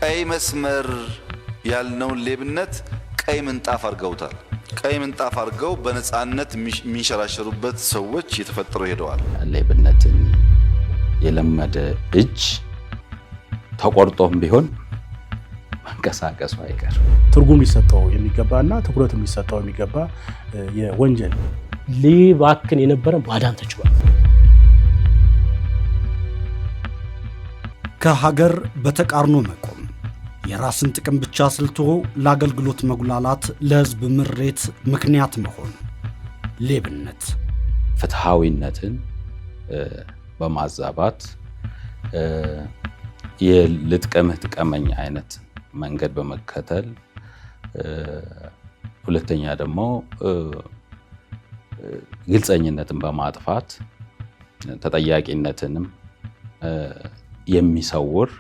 ቀይ መስመር ያልነውን ሌብነት ቀይ ምንጣፍ አርገውታል። ቀይ ምንጣፍ አርገው በነፃነት የሚንሸራሸሩበት ሰዎች እየተፈጠሩ ሄደዋል። ሌብነትን የለመደ እጅ ተቆርጦም ቢሆን መንቀሳቀሱ አይቀር። ትርጉም ሊሰጠው የሚገባና ትኩረት ሊሰጠው የሚገባ የወንጀል ሊባክን የነበረ ማዳን ተችሏል። ከሀገር በተቃርኖ መቆም፣ የራስን ጥቅም ብቻ አስልቶ ለአገልግሎት መጉላላት፣ ለህዝብ ምሬት ምክንያት መሆን ሌብነት። ፍትሃዊነትን በማዛባት የልጥቀምህ ጥቀመኝ አይነት መንገድ በመከተል፣ ሁለተኛ ደግሞ ግልጸኝነትን በማጥፋት ተጠያቂነትንም የሚሰውር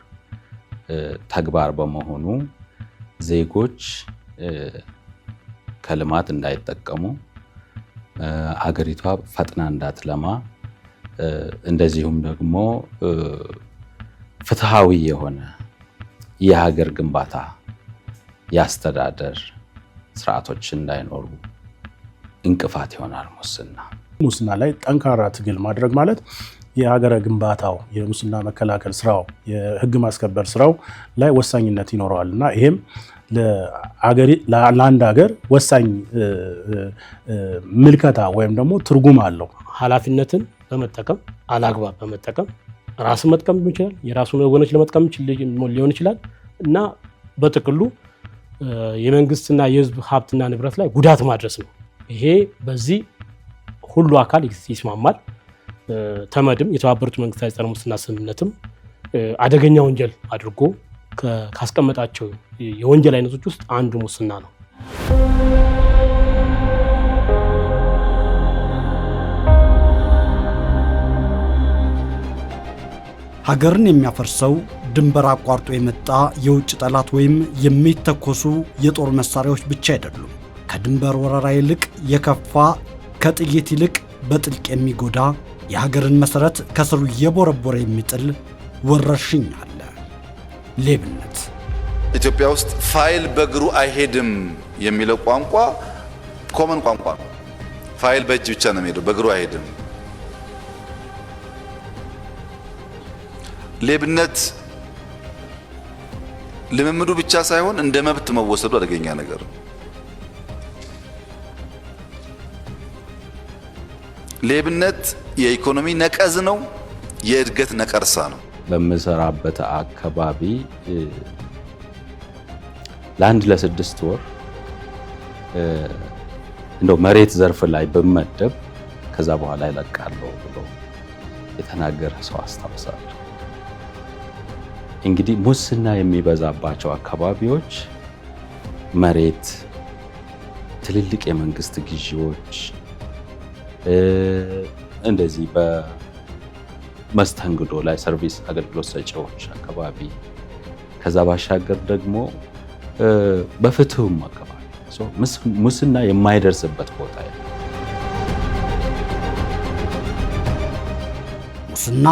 ተግባር በመሆኑ ዜጎች ከልማት እንዳይጠቀሙ፣ አገሪቷ ፈጥና እንዳትለማ፣ እንደዚሁም ደግሞ ፍትሃዊ የሆነ የሀገር ግንባታ ያስተዳደር ስርዓቶች እንዳይኖሩ እንቅፋት ይሆናል ሙስና። ሙስና ላይ ጠንካራ ትግል ማድረግ ማለት የሀገር ግንባታው፣ የሙስና መከላከል ስራው፣ የህግ ማስከበር ስራው ላይ ወሳኝነት ይኖረዋል እና ይሄም ለአንድ ሀገር ወሳኝ ምልከታ ወይም ደግሞ ትርጉም አለው። ኃላፊነትን በመጠቀም አላግባብ በመጠቀም ራስን መጥቀም ይችላል፣ የራሱን ወገኖች ለመጥቀም ሊሆን ይችላል እና በጥቅሉ የመንግስትና የህዝብ ሀብትና ንብረት ላይ ጉዳት ማድረስ ነው። ይሄ በዚህ ሁሉ አካል ይስማማል። ተመድም የተባበሩት መንግስታት የጸረ ሙስና ስምምነትም አደገኛ ወንጀል አድርጎ ካስቀመጣቸው የወንጀል አይነቶች ውስጥ አንዱ ሙስና ነው። ሀገርን የሚያፈርሰው ድንበር አቋርጦ የመጣ የውጭ ጠላት ወይም የሚተኮሱ የጦር መሳሪያዎች ብቻ አይደሉም። ከድንበር ወረራ ይልቅ የከፋ፣ ከጥይት ይልቅ በጥልቅ የሚጎዳ፣ የሀገርን መሰረት ከስሩ እየቦረቦረ የሚጥል ወረርሽኝ አለ፣ ሌብነት። ኢትዮጵያ ውስጥ ፋይል በእግሩ አይሄድም የሚለው ቋንቋ ኮመን ቋንቋ ነው። ፋይል በእጅ ብቻ ነው የሚሄደው፣ በእግሩ አይሄድም። ሌብነት ልምምዱ ብቻ ሳይሆን እንደ መብት መወሰዱ አደገኛ ነገር ነው። ሌብነት የኢኮኖሚ ነቀዝ ነው፣ የእድገት ነቀርሳ ነው። በምሰራበት አካባቢ ለአንድ ለ6 ወር እንደው መሬት ዘርፍ ላይ በመደብ ከዛ በኋላ ይለቃለሁ ብሎ የተናገረ ሰው አስታውሳለሁ። እንግዲህ ሙስና የሚበዛባቸው አካባቢዎች መሬት፣ ትልልቅ የመንግስት ግዢዎች፣ እንደዚህ በመስተንግዶ ላይ ሰርቪስ አገልግሎት ሰጪዎች አካባቢ፣ ከዛ ባሻገር ደግሞ በፍትህም አካባቢ ሙስና የማይደርስበት ቦታ የለም። ሙስና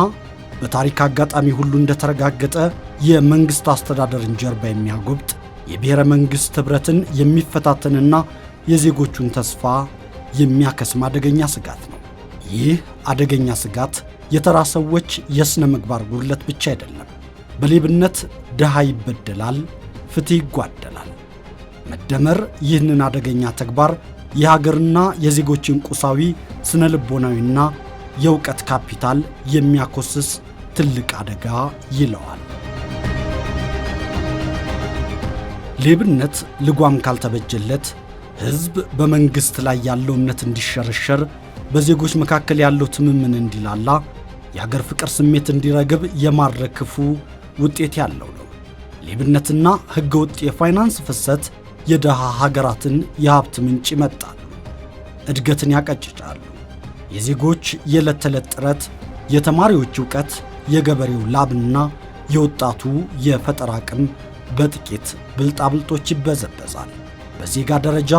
በታሪክ አጋጣሚ ሁሉ እንደተረጋገጠ የመንግስት አስተዳደርን ጀርባ የሚያጎብጥ፣ የብሔረ መንግስት ህብረትን የሚፈታተንና የዜጎቹን ተስፋ የሚያከስም አደገኛ ስጋት ነው። ይህ አደገኛ ስጋት የተራ ሰዎች የሥነ ምግባር ጉድለት ብቻ አይደለም። በሌብነት ድሃ ይበደላል፣ ፍትህ ይጓደላል። መደመር ይህንን አደገኛ ተግባር የሀገርና የዜጎችን ቁሳዊ፣ ስነ ልቦናዊና የእውቀት ካፒታል የሚያኮስስ ትልቅ አደጋ ይለዋል። ሌብነት ልጓም ካልተበጀለት ህዝብ በመንግስት ላይ ያለው እምነት እንዲሸረሸር፣ በዜጎች መካከል ያለው ትምምን እንዲላላ፣ የሀገር ፍቅር ስሜት እንዲረግብ የማድረግ ክፉ ውጤት ያለው ነው። ሌብነትና ህገወጥ የፋይናንስ ፍሰት የደሃ ሀገራትን የሀብት ምንጭ ይመጣሉ፣ እድገትን ያቀጭጫሉ። የዜጎች የዕለት ተዕለት ጥረት፣ የተማሪዎች ዕውቀት፣ የገበሬው ላብና የወጣቱ የፈጠራ አቅም በጥቂት ብልጣብልጦች ይበዘበዛል። በዜጋ ደረጃ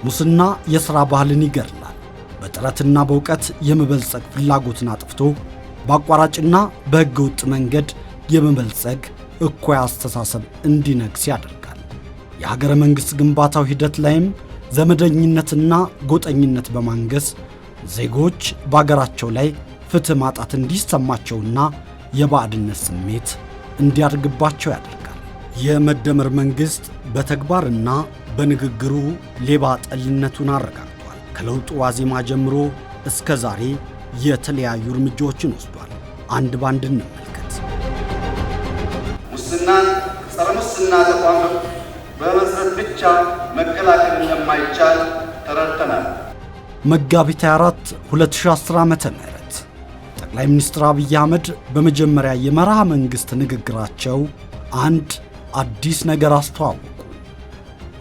ሙስና የሥራ ባህልን ይገድላል። በጥረትና በእውቀት የመበልጸግ ፍላጎትን አጥፍቶ በአቋራጭና በሕገ ወጥ መንገድ የመበልጸግ እኩይ አስተሳሰብ እንዲነግስ ያደርጋል። የሀገረ መንግሥት ግንባታው ሂደት ላይም ዘመደኝነትና ጎጠኝነት በማንገስ ዜጎች በአገራቸው ላይ ፍትሕ ማጣት እንዲሰማቸውና የባዕድነት ስሜት እንዲያድግባቸው ያደርጋል። የመደመር መንግሥት በተግባርና በንግግሩ ሌባ ጠልነቱን አረጋግጧል። ከለውጡ ዋዜማ ጀምሮ እስከ ዛሬ የተለያዩ እርምጃዎችን ወስዷል። አንድ ባንድ እንመልከት። ሙስናን ጸረ ሙስና ተቋም በመመስረት ብቻ መከላከል እንደማይቻል ተረድተናል። መጋቢት 24 2010 ዓ.ም ጠቅላይ ሚኒስትር አብይ አህመድ በመጀመሪያ የመርሃ መንግሥት ንግግራቸው አንድ አዲስ ነገር አስተዋወቁ።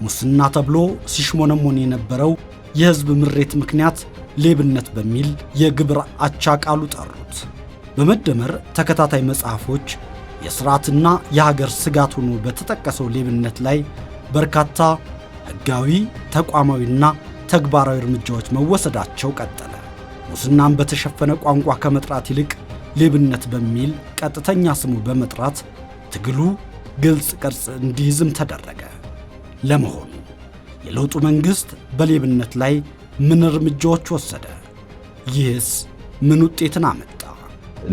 ሙስና ተብሎ ሲሽሞነሞን የነበረው የሕዝብ ምሬት ምክንያት ሌብነት በሚል የግብር አቻ ቃሉ ጠሩት። በመደመር ተከታታይ መጽሐፎች የሥርዓትና የሀገር ስጋት ሆኖ በተጠቀሰው ሌብነት ላይ በርካታ ሕጋዊ ተቋማዊና ተግባራዊ እርምጃዎች መወሰዳቸው ቀጠለ። ሙስናን በተሸፈነ ቋንቋ ከመጥራት ይልቅ ሌብነት በሚል ቀጥተኛ ስሙ በመጥራት ትግሉ ግልጽ ቅርጽ እንዲይዝም ተደረገ። ለመሆኑ የለውጡ መንግሥት በሌብነት ላይ ምን እርምጃዎች ወሰደ? ይህስ ምን ውጤትን አመጣ?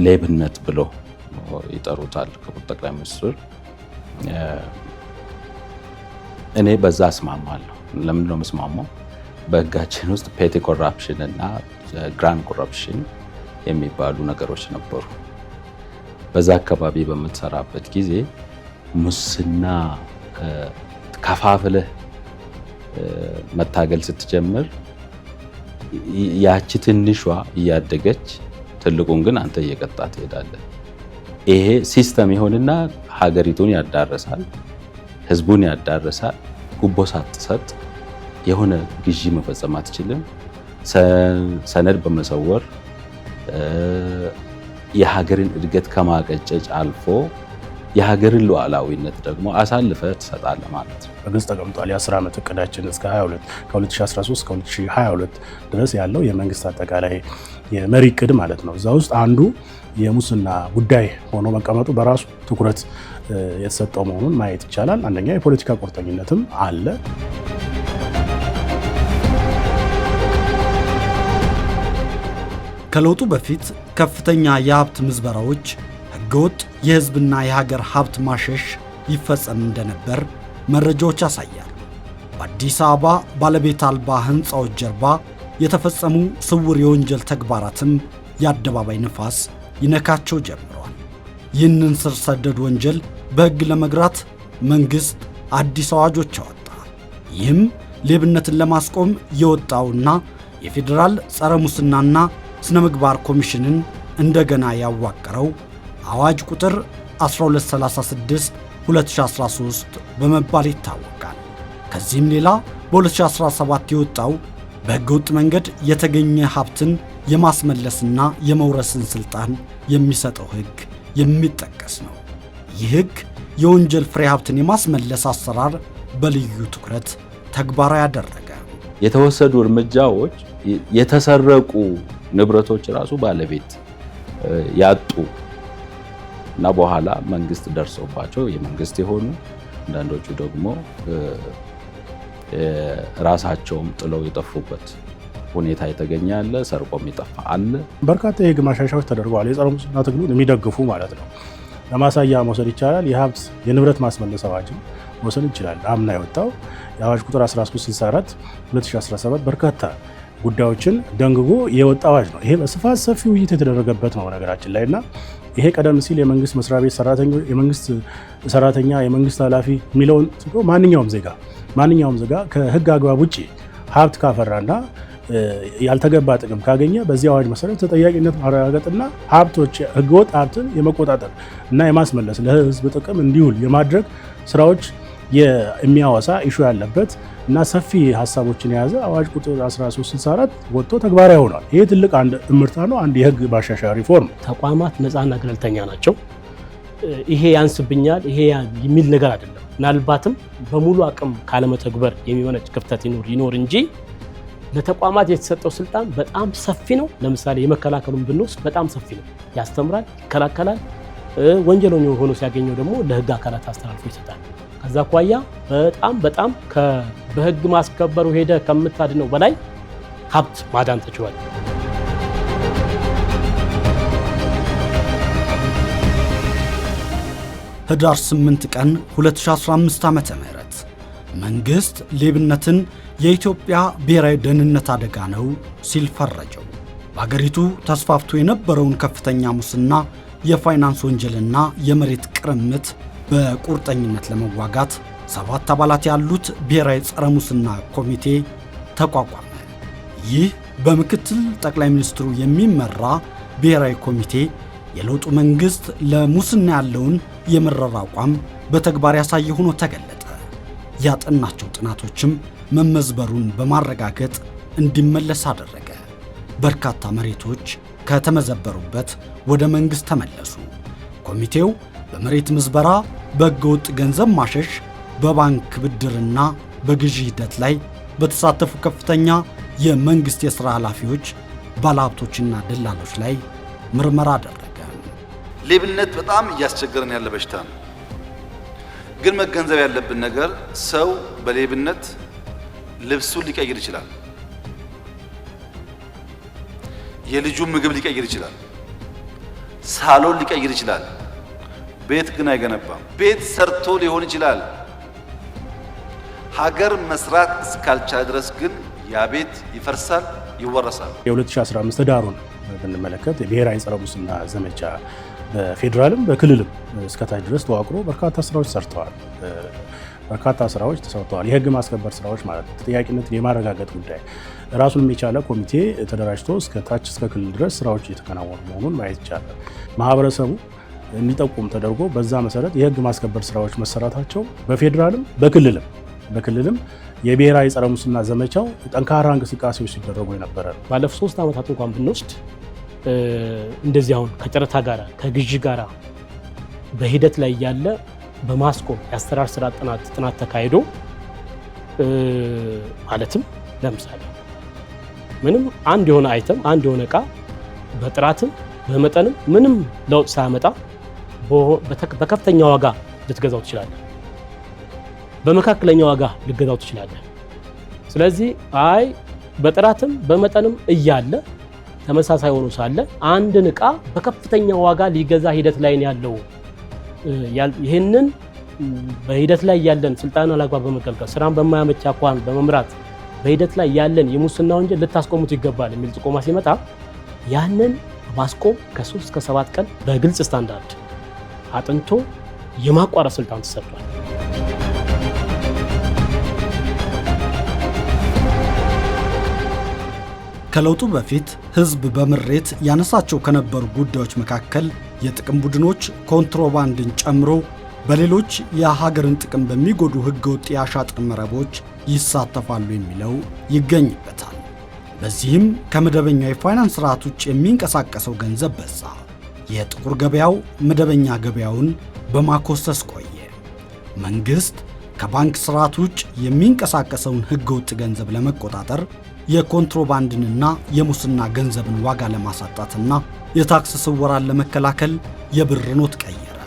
ሌብነት ብሎ ይጠሩታል ክቡር ጠቅላይ ሚኒስትር። እኔ በዛ እስማማለሁ። ለምንድን ነው የምስማማው? በሕጋችን ውስጥ ፔቲ ኮራፕሽን እና ግራንድ ኮራፕሽን የሚባሉ ነገሮች ነበሩ። በዛ አካባቢ በምትሰራበት ጊዜ ሙስና ከፋፍለህ መታገል ስትጀምር ያቺ ትንሿ እያደገች ትልቁን ግን አንተ እየቀጣ ትሄዳለህ። ይሄ ሲስተም ይሆንና ሀገሪቱን ያዳርሳል፣ ህዝቡን ያዳርሳል። ጉቦ ሳትሰጥ የሆነ ግዢ መፈጸም አትችልም። ሰነድ በመሰወር የሀገርን እድገት ከማቀጨጭ አልፎ የሀገርን ሉዓላዊነት ደግሞ አሳልፈ ትሰጣለህ ማለት ነው። በግልጽ ተቀምጧል። የ10 ዓመት እቅዳችን እስከ 22 ከ2013 እስከ 2022 ድረስ ያለው የመንግስት አጠቃላይ የመሪ እቅድ ማለት ነው። እዛ ውስጥ አንዱ የሙስና ጉዳይ ሆኖ መቀመጡ በራሱ ትኩረት የተሰጠው መሆኑን ማየት ይቻላል። አንደኛ የፖለቲካ ቁርጠኝነትም አለ። ከለውጡ በፊት ከፍተኛ የሀብት ምዝበራዎች፣ ህገወጥ የህዝብና የሀገር ሀብት ማሸሽ ይፈጸም እንደነበር መረጃዎች ያሳያሉ። በአዲስ አበባ ባለቤት አልባ ህንፃዎች ጀርባ የተፈጸሙ ስውር የወንጀል ተግባራትም የአደባባይ ነፋስ ይነካቸው ጀምረዋል። ይህንን ስር ሰደድ ወንጀል በሕግ ለመግራት መንግሥት አዲስ አዋጆች አወጣ። ይህም ሌብነትን ለማስቆም የወጣውና የፌዴራል ጸረ ሙስናና ስነ ምግባር ኮሚሽንን እንደገና ያዋቀረው አዋጅ ቁጥር 1236 2013 በመባል ይታወቃል። ከዚህም ሌላ በ2017 የወጣው በሕገወጥ መንገድ የተገኘ ሀብትን የማስመለስና የመውረስን ሥልጣን የሚሰጠው ሕግ የሚጠቀስ ነው። ይህ ሕግ የወንጀል ፍሬ ሀብትን የማስመለስ አሰራር በልዩ ትኩረት ተግባራዊ ያደረገ። የተወሰዱ እርምጃዎች የተሰረቁ ንብረቶች ራሱ ባለቤት ያጡ እና በኋላ መንግስት ደርሶባቸው የመንግስት የሆኑ አንዳንዶቹ ደግሞ ራሳቸውም ጥለው የጠፉበት ሁኔታ የተገኘ አለ። ሰርቆም የጠፋ አለ። በርካታ የህግ ማሻሻያዎች ተደርገዋል። የጸረ ሙስና ትግሉን የሚደግፉ ማለት ነው። ለማሳያ መውሰድ ይቻላል። የሀብት የንብረት ማስመለስ አዋጅን መውሰድ ይችላል። አምና የወጣው የአዋጅ ቁጥር 1364 2017 በርካታ ጉዳዮችን ደንግጎ የወጣ አዋጅ ነው። ይሄ በስፋት ሰፊ ውይይት የተደረገበት ነው ነገራችን ላይ እና ይሄ ቀደም ሲል የመንግስት መስሪያ ቤት ሰራተኞች፣ የመንግስት ሰራተኛ፣ የመንግስት ኃላፊ የሚለውን ማንኛውም ዜጋ ከህግ አግባብ ውጭ ሀብት ካፈራና ያልተገባ ጥቅም ካገኘ በዚህ አዋጅ መሰረት ተጠያቂነት ማረጋገጥና ሀብቶች ህገወጥ ሀብትን የመቆጣጠር እና የማስመለስ ለህዝብ ጥቅም እንዲውል የማድረግ ስራዎች የሚያወሳ ኢሹ ያለበት እና ሰፊ ሀሳቦችን የያዘ አዋጅ ቁጥር 1364 ወጥቶ ተግባራዊ ሆኗል። ይሄ ትልቅ አንድ እምርታ ነው። አንድ የህግ ማሻሻያ ሪፎርም። ተቋማት ነፃና ገለልተኛ ናቸው። ይሄ ያንስብኛል ይሄ የሚል ነገር አይደለም። ምናልባትም በሙሉ አቅም ካለመተግበር የሚመነጭ ክፍተት ይኖር እንጂ ለተቋማት የተሰጠው ስልጣን በጣም ሰፊ ነው። ለምሳሌ የመከላከሉን ብንወስድ በጣም ሰፊ ነው። ያስተምራል፣ ይከላከላል፣ ወንጀለኛ ሆኖ ሲያገኘው ደግሞ ለህግ አካላት አስተላልፎ ይሰጣል። ከዛ አኳያ በጣም በህግ ማስከበሩ ሄደ ከምታድነው በላይ ሀብት ማዳን ተችሏል። ህዳር 8 ቀን 2015 ዓመተ ምህረት መንግስት ሌብነትን የኢትዮጵያ ብሔራዊ ደህንነት አደጋ ነው ሲል ፈረጀው። በአገሪቱ ተስፋፍቶ የነበረውን ከፍተኛ ሙስና፣ የፋይናንስ ወንጀልና የመሬት ቅርምት በቁርጠኝነት ለመዋጋት 7 አባላት ያሉት ብሔራዊ ጸረ ሙስና ኮሚቴ ተቋቋመ። ይህ በምክትል ጠቅላይ ሚኒስትሩ የሚመራ ብሔራዊ ኮሚቴ የለውጡ መንግስት ለሙስና ያለውን የመረራ አቋም በተግባር ያሳየ ሆኖ ተገለጠ። ያጠናቸው ጥናቶችም መመዝበሩን በማረጋገጥ እንዲመለስ አደረገ። በርካታ መሬቶች ከተመዘበሩበት ወደ መንግስት ተመለሱ። ኮሚቴው በመሬት ምዝበራ፣ በህገወጥ ገንዘብ ማሸሽ፣ በባንክ ብድርና በግዢ ሂደት ላይ በተሳተፉ ከፍተኛ የመንግስት የሥራ ኃላፊዎች፣ ባለሀብቶችና ደላሎች ላይ ምርመራ አደረገ። ሌብነት በጣም እያስቸገረን ያለ በሽታ ነው። ግን መገንዘብ ያለብን ነገር ሰው በሌብነት ልብሱን ሊቀይር ይችላል። የልጁን ምግብ ሊቀይር ይችላል። ሳሎን ሊቀይር ይችላል። ቤት ግን አይገነባም። ቤት ሰርቶ ሊሆን ይችላል። ሀገር መስራት እስካልቻለ ድረስ ግን ያ ቤት ይፈርሳል፣ ይወረሳል። የ2015 ህዳሩን ብንመለከት የብሔራዊ ጸረ ሙስና ዘመቻ በፌዴራልም በክልልም እስከታች ድረስ ተዋቅሮ በርካታ ስራዎች ሰርተዋል። በርካታ ስራዎች ተሰርተዋል። የህግ ማስከበር ስራዎች ማለት ነው። ተጠያቂነትን የማረጋገጥ ጉዳይ ራሱን የቻለ ኮሚቴ ተደራጅቶ እስከ ታች እስከ ክልል ድረስ ስራዎች እየተከናወኑ መሆኑን ማየት ይቻላል። ማህበረሰቡ እንዲጠቁም ተደርጎ በዛ መሰረት የህግ ማስከበር ስራዎች መሰራታቸው በፌዴራልም በክልልም የብሔራዊ ጸረ ሙስና ዘመቻው ጠንካራ እንቅስቃሴዎች ሲደረጉ የነበረ ነው። ባለፉት 3 ዓመታት እንኳን ብንወስድ እንደዚህ አሁን ከጨረታ ጋር ከግዢ ጋር በሂደት ላይ ያለ በማስቆም የአሰራር ስራ ጥናት ተካሂዶ ማለትም ለምሳሌ ምንም አንድ የሆነ አይተም አንድ የሆነ እቃ በጥራትም በመጠንም ምንም ለውጥ ሳያመጣ በከፍተኛ ዋጋ ልትገዛው ትችላለህ፣ በመካከለኛ ዋጋ ልትገዛው ትችላለህ። ስለዚህ አይ በጥራትም በመጠንም እያለ ተመሳሳይ ሆኖ ሳለ አንድን እቃ በከፍተኛ ዋጋ ሊገዛ ሂደት ላይ ያለው ይህንን በሂደት ላይ ያለን ስልጣን አላግባብ በመገልገል ስራን በማያመች አኳኋን በመምራት በሂደት ላይ ያለን የሙስና ወንጀል ልታስቆሙት ይገባል የሚል ጥቆማ ሲመጣ ያንን ማስቆም ከ3 እስከ 7 ቀን በግልጽ ስታንዳርድ አጥንቶ የማቋረጥ ስልጣን ተሰጥቷል። ከለውጡ በፊት ህዝብ በምሬት ያነሳቸው ከነበሩ ጉዳዮች መካከል የጥቅም ቡድኖች ኮንትሮባንድን ጨምሮ በሌሎች የሀገርን ጥቅም በሚጎዱ ህገወጥ የአሻጥር መረቦች ይሳተፋሉ የሚለው ይገኝበታል። በዚህም ከመደበኛው የፋይናንስ ስርዓት ውጭ የሚንቀሳቀሰው ገንዘብ በዛ። የጥቁር ገበያው መደበኛ ገበያውን በማኮሰስ ቆየ። መንግስት ከባንክ ስርዓት ውጭ የሚንቀሳቀሰውን ህገወጥ ገንዘብ ለመቆጣጠር የኮንትሮባንድንና የሙስና ገንዘብን ዋጋ ለማሳጣትና የታክስ ስወራን ለመከላከል የብር ኖት ቀየረ።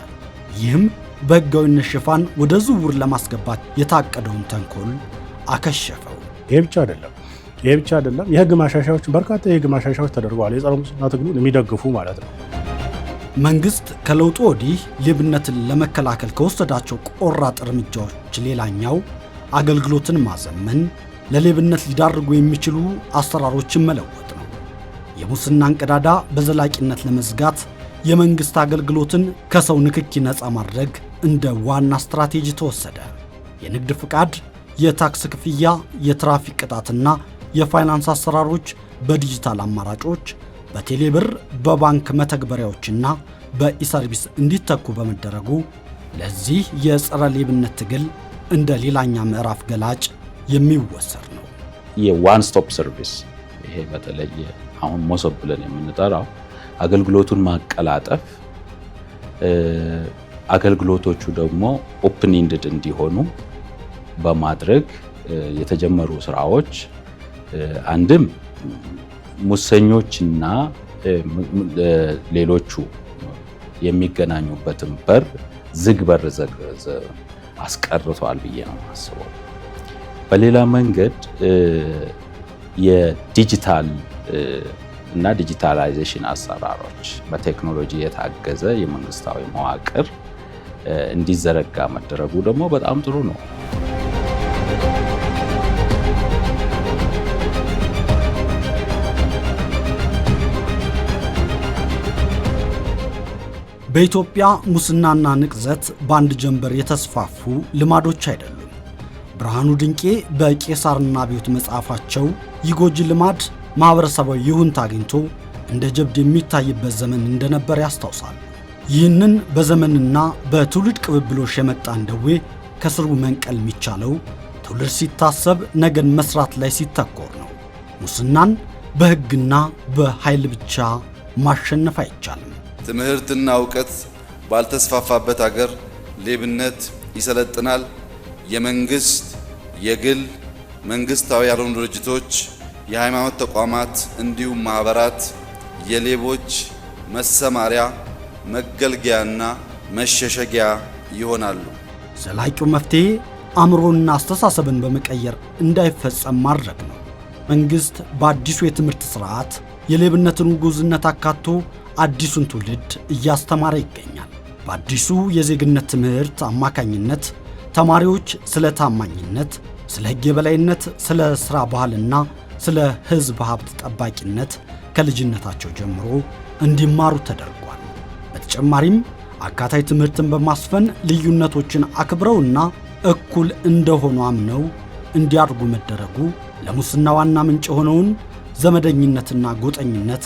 ይህም በህጋዊነት ሽፋን ወደ ዝውውር ለማስገባት የታቀደውን ተንኮል አከሸፈው። ይሄ ብቻ አይደለም። የህግ ማሻሻያዎች በርካታ የህግ ማሻሻያዎች ተደርገዋል። የጸረ ሙስና ትግሉን የሚደግፉ ማለት ነው። መንግስት ከለውጡ ወዲህ ሌብነትን ለመከላከል ከወሰዳቸው ቆራጥ እርምጃዎች ሌላኛው አገልግሎትን ማዘመን፣ ለሌብነት ሊዳርጉ የሚችሉ አሰራሮችን መለወጥ ነው። የሙስናን ቀዳዳ በዘላቂነት ለመዝጋት የመንግስት አገልግሎትን ከሰው ንክኪ ነፃ ማድረግ እንደ ዋና ስትራቴጂ ተወሰደ። የንግድ ፍቃድ፣ የታክስ ክፍያ፣ የትራፊክ ቅጣትና የፋይናንስ አሰራሮች በዲጂታል አማራጮች፣ በቴሌብር፣ በባንክ መተግበሪያዎችና በኢሰርቪስ እንዲተኩ በመደረጉ ለዚህ የጸረ ሌብነት ትግል እንደ ሌላኛ ምዕራፍ ገላጭ የሚወሰድ ነው። የዋን ስቶፕ ሰርቪስ ይሄ በተለይ አሁን ሞሰብ ብለን የምንጠራው አገልግሎቱን ማቀላጠፍ፣ አገልግሎቶቹ ደግሞ ኦፕን ኢንድድ እንዲሆኑ በማድረግ የተጀመሩ ስራዎች አንድም ሙሰኞችና ሌሎቹ የሚገናኙበትን በር ዝግ በር አስቀርቷል ብዬ ነው የማስበው። በሌላ መንገድ የዲጂታል እና ዲጂታላይዜሽን አሰራሮች በቴክኖሎጂ የታገዘ የመንግስታዊ መዋቅር እንዲዘረጋ መደረጉ ደግሞ በጣም ጥሩ ነው። በኢትዮጵያ ሙስናና ንቅዘት በአንድ ጀንበር የተስፋፉ ልማዶች አይደሉም። ብርሃኑ ድንቄ በቄሳርና አብዮት መጽሐፋቸው ይጎጂ ልማድ ማህበረሰባዊ ይሁንታ አግኝቶ እንደ ጀብድ የሚታይበት ዘመን እንደነበር ያስታውሳሉ። ይህንን በዘመንና በትውልድ ቅብብሎሽ የመጣን ደዌ ከስሩ መንቀል የሚቻለው ትውልድ ሲታሰብ ነገን መስራት ላይ ሲተኮር ነው። ሙስናን በሕግና በኃይል ብቻ ማሸነፍ አይቻልም። ትምህርትና እውቀት ባልተስፋፋበት ሀገር ሌብነት ይሰለጥናል። የመንግስት፣ የግል፣ መንግስታዊ ያልሆኑ ድርጅቶች፣ የሃይማኖት ተቋማት እንዲሁም ማህበራት የሌቦች መሰማሪያ፣ መገልገያና መሸሸጊያ ይሆናሉ። ዘላቂው መፍትሄ አእምሮና አስተሳሰብን በመቀየር እንዳይፈጸም ማድረግ ነው። መንግስት በአዲሱ የትምህርት ስርዓት የሌብነትን ውጉዝነት አካቶ አዲሱን ትውልድ እያስተማረ ይገኛል። በአዲሱ የዜግነት ትምህርት አማካኝነት ተማሪዎች ስለ ታማኝነት፣ ስለ ሕግ የበላይነት፣ ስለ ሥራ ባህልና ስለ ሕዝብ ሀብት ጠባቂነት ከልጅነታቸው ጀምሮ እንዲማሩ ተደርጓል። በተጨማሪም አካታይ ትምህርትን በማስፈን ልዩነቶችን አክብረውና እኩል እንደሆኑ አምነው እንዲያድጉ መደረጉ ለሙስና ዋና ምንጭ የሆነውን ዘመደኝነትና ጎጠኝነት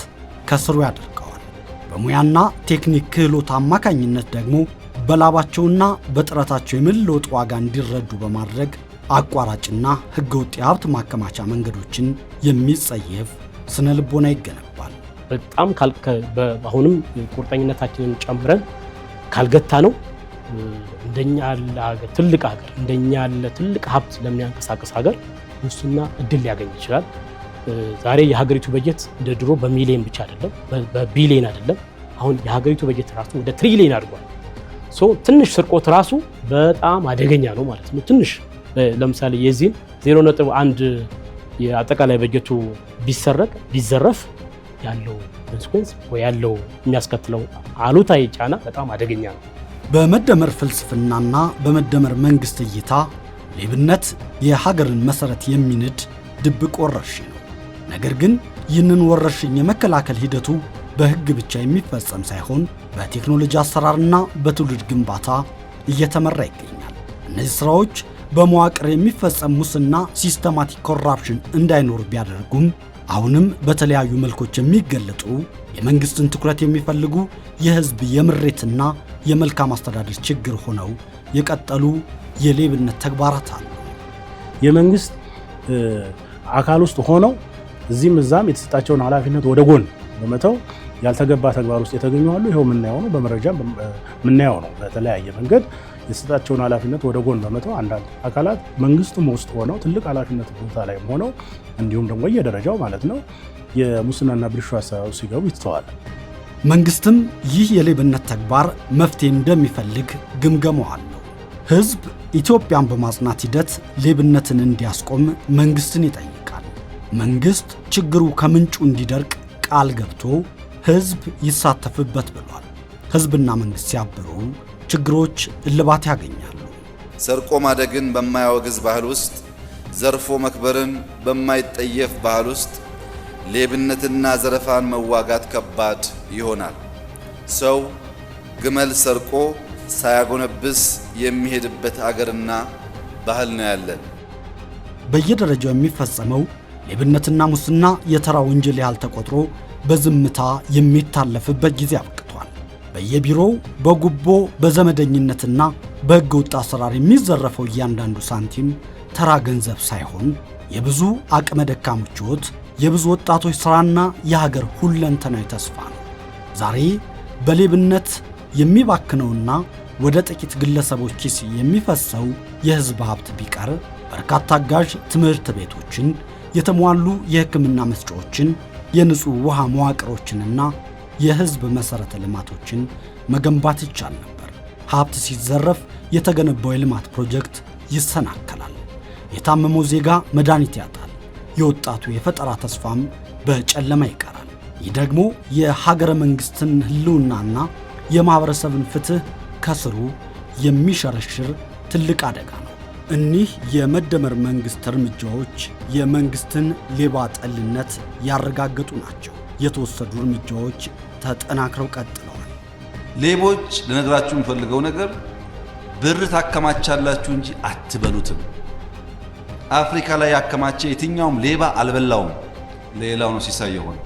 ከስሩ ያደርገዋል። በሙያና ቴክኒክ ክህሎት አማካኝነት ደግሞ በላባቸውና በጥረታቸው የመለወጥ ዋጋ እንዲረዱ በማድረግ አቋራጭና ሕገወጥ የሀብት ማከማቻ መንገዶችን የሚጸየፍ ስነ ልቦና ይገነባል። በጣም አሁንም ቁርጠኝነታችንን ጨምረን ካልገታ ነው እንደኛ ያለ ሀገር ትልቅ ሀገር እንደኛ ያለ ትልቅ ሀብት ለሚያንቀሳቀስ ሀገር ሙስና እድል ሊያገኝ ይችላል። ዛሬ የሀገሪቱ በጀት እንደ ድሮ በሚሊዮን ብቻ አይደለም፣ በቢሊዮን አይደለም። አሁን የሀገሪቱ በጀት ራሱ ወደ ትሪሊዮን አድጓል። ትንሽ ስርቆት ራሱ በጣም አደገኛ ነው ማለት ነው። ትንሽ ለምሳሌ የዚህን 0.1 የአጠቃላይ በጀቱ ቢሰረቅ ቢዘረፍ ያለው ኮንሲኩዌንስ ወይ ያለው የሚያስከትለው አሉታዊ ጫና በጣም አደገኛ ነው። በመደመር ፍልስፍናና በመደመር መንግስት እይታ ሌብነት የሀገርን መሰረት የሚንድ ድብቅ ወረርሽኝ ነው። ነገር ግን ይህንን ወረርሽኝ የመከላከል ሂደቱ በሕግ ብቻ የሚፈጸም ሳይሆን በቴክኖሎጂ አሰራርና በትውልድ ግንባታ እየተመራ ይገኛል። እነዚህ ስራዎች በመዋቅር የሚፈጸም ሙስና፣ ሲስተማቲክ ኮራፕሽን እንዳይኖር ቢያደርጉም አሁንም በተለያዩ መልኮች የሚገለጡ የመንግስትን ትኩረት የሚፈልጉ የህዝብ የምሬትና የመልካም አስተዳደር ችግር ሆነው የቀጠሉ የሌብነት ተግባራት አሉ። የመንግስት አካል ውስጥ ሆነው እዚህም እዛም የተሰጣቸውን ኃላፊነት ወደ ጎን በመተው ያልተገባ ተግባር ውስጥ የተገኙ አሉ። ይኸው የምናየው ነው፣ በመረጃ የምናየው ነው። በተለያየ መንገድ የተሰጣቸውን ኃላፊነት ወደ ጎን በመተው አንዳንድ አካላት መንግስትም ውስጥ ሆነው ትልቅ ኃላፊነት ቦታ ላይ ሆነው እንዲሁም ደግሞ በየደረጃው ማለት ነው የሙስናና ብልሹ አሰራር ሲገቡ ይስተዋል። መንግስትም ይህ የሌብነት ተግባር መፍትሄ እንደሚፈልግ ግምገማው አለው። ህዝብ ኢትዮጵያን በማጽናት ሂደት ሌብነትን እንዲያስቆም መንግስትን ይጠይቃል። መንግስት ችግሩ ከምንጩ እንዲደርቅ ቃል ገብቶ ህዝብ ይሳተፍበት ብሏል። ህዝብና መንግስት ሲያብሩ ችግሮች እልባት ያገኛሉ። ሰርቆ ማደግን በማያወግዝ ባህል ውስጥ፣ ዘርፎ መክበርን በማይጠየፍ ባህል ውስጥ ሌብነትና ዘረፋን መዋጋት ከባድ ይሆናል። ሰው ግመል ሰርቆ ሳያጎነብስ የሚሄድበት አገርና ባህል ነው ያለን። በየደረጃው የሚፈጸመው ሌብነትና ሙስና የተራ ወንጀል ያህል ተቆጥሮ በዝምታ የሚታለፍበት ጊዜ አብቅቷል። በየቢሮው በጉቦ በዘመደኝነትና በሕገ ወጥ አሰራር የሚዘረፈው እያንዳንዱ ሳንቲም ተራ ገንዘብ ሳይሆን የብዙ አቅመ ደካሞች ሕይወት፣ የብዙ ወጣቶች ሥራና የሀገር ሁለንተናዊ ተስፋ ነው። ዛሬ በሌብነት የሚባክነውና ወደ ጥቂት ግለሰቦች ኪስ የሚፈሰው የሕዝብ ሀብት ቢቀር በርካታ አጋዥ ትምህርት ቤቶችን፣ የተሟሉ የሕክምና መስጫዎችን፣ የንጹህ ውሃ መዋቅሮችንና የሕዝብ መሠረተ ልማቶችን መገንባት ይቻል ነበር። ሀብት ሲዘረፍ የተገነባው የልማት ፕሮጀክት ይሰናከላል። የታመመው ዜጋ መድኃኒት ያጣል። የወጣቱ የፈጠራ ተስፋም በጨለማ ይቀራል። ይህ ደግሞ የሀገረ መንግስትን ህልውናና የማህበረሰብን ፍትህ ከስሩ የሚሸረሽር ትልቅ አደጋ ነው። እኒህ የመደመር መንግስት እርምጃዎች የመንግስትን ሌባ ጠልነት ያረጋገጡ ናቸው። የተወሰዱ እርምጃዎች ተጠናክረው ቀጥለዋል። ሌቦች ለነገራችሁ የምፈልገው ነገር ብር ታከማቻላችሁ እንጂ አትበሉትም። አፍሪካ ላይ ያከማቸ የትኛውም ሌባ አልበላውም፣ ሌላው ነው ሲሳይ የሆነ